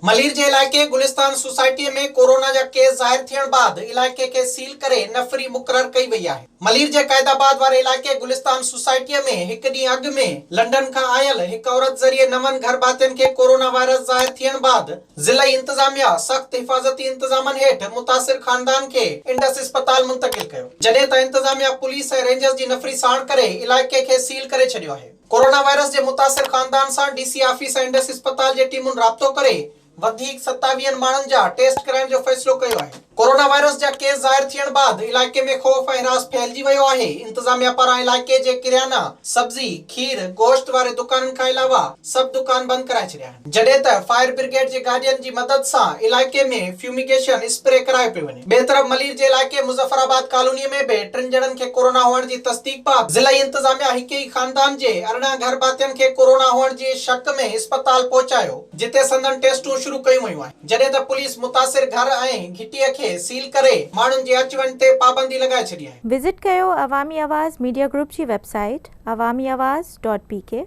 मलीर जे इलाके गुलिस्तान सोसाइटी में कोरोना जा केस ज़ाहिर थियण बाद इलाके के सील करे नफ़री मुक़रर कई वई आहे। मलीर जे क़ैदाबाद वारे इलाके गुलिस्तान सोसाइटी में एक ॾींहुं अॻु में लंडन खां आयल हिक औरत ज़रिए 9 घर भातियुनि के कोरोना वायरस ज़ाहिर थियण बाद ज़िला इंतज़ामिया सख़्त हिफ़ाज़ती इंतज़ामनि हेठि मुतासिर खानदान के इंडस अस्पताल मुंतक़िल कयो, जॾहिं त इंतज़ामिया पुलिस ऐं रेंजर्स जी नफ़री साण करे इलाके के सील करे छॾियो आहे। कोरोना वायरस जे मुतासिर खानदान सां डीसी ऑफिस ऐं इंडस अस्पताल जे टीमुनि राब्तो करे 27 माण्हुनि जा टेस्ट कराइण जो फ़ैसिलो कयो आहे। कोरोना वायरस जा केस ज़ाहिर थियण बाद इलाके में खौफ ऐं हरास फैलिजी वियो आहे। इंतज़ामिया पारां इलाके जे किरियाना, सब्जी, खीर, गोश्त वारे दुकाननि खां अलावा सभु दुकान बंदि कराए छॾिया आहिनि, जॾहिं त फायर ब्रिगेड जे गाॾियुनि जी मदद सां इलाके में फ्यूमिगेशन स्प्रे करायो पियो वञे। ॿिए तरफ़ मलीर जे इलाके मुज़फ़राबाद कॉलोनी में बि 3 ॼणनि खे कोरोना हुअण जी तस्दीक बाद ज़िला इंतज़ामिया हिक ई खानदान जे 18 घर भातियुनि खे कोरोना हुअण जी शक में अस्पताल पहुचायो, जिते संदन टेस्टूं शुरू कयूं वयूं आहिनि, जॾहिं त पुलिस मुतासिर घर ऐं घिटीअ खे सील करे माण्हुनि जे अच वञ ते पाबंदी लॻाए छॾी आहे। विज़िट कयो अवामी आवाज़ मीडिया ग्रुप जी वेबसाइट awamiawaz.pk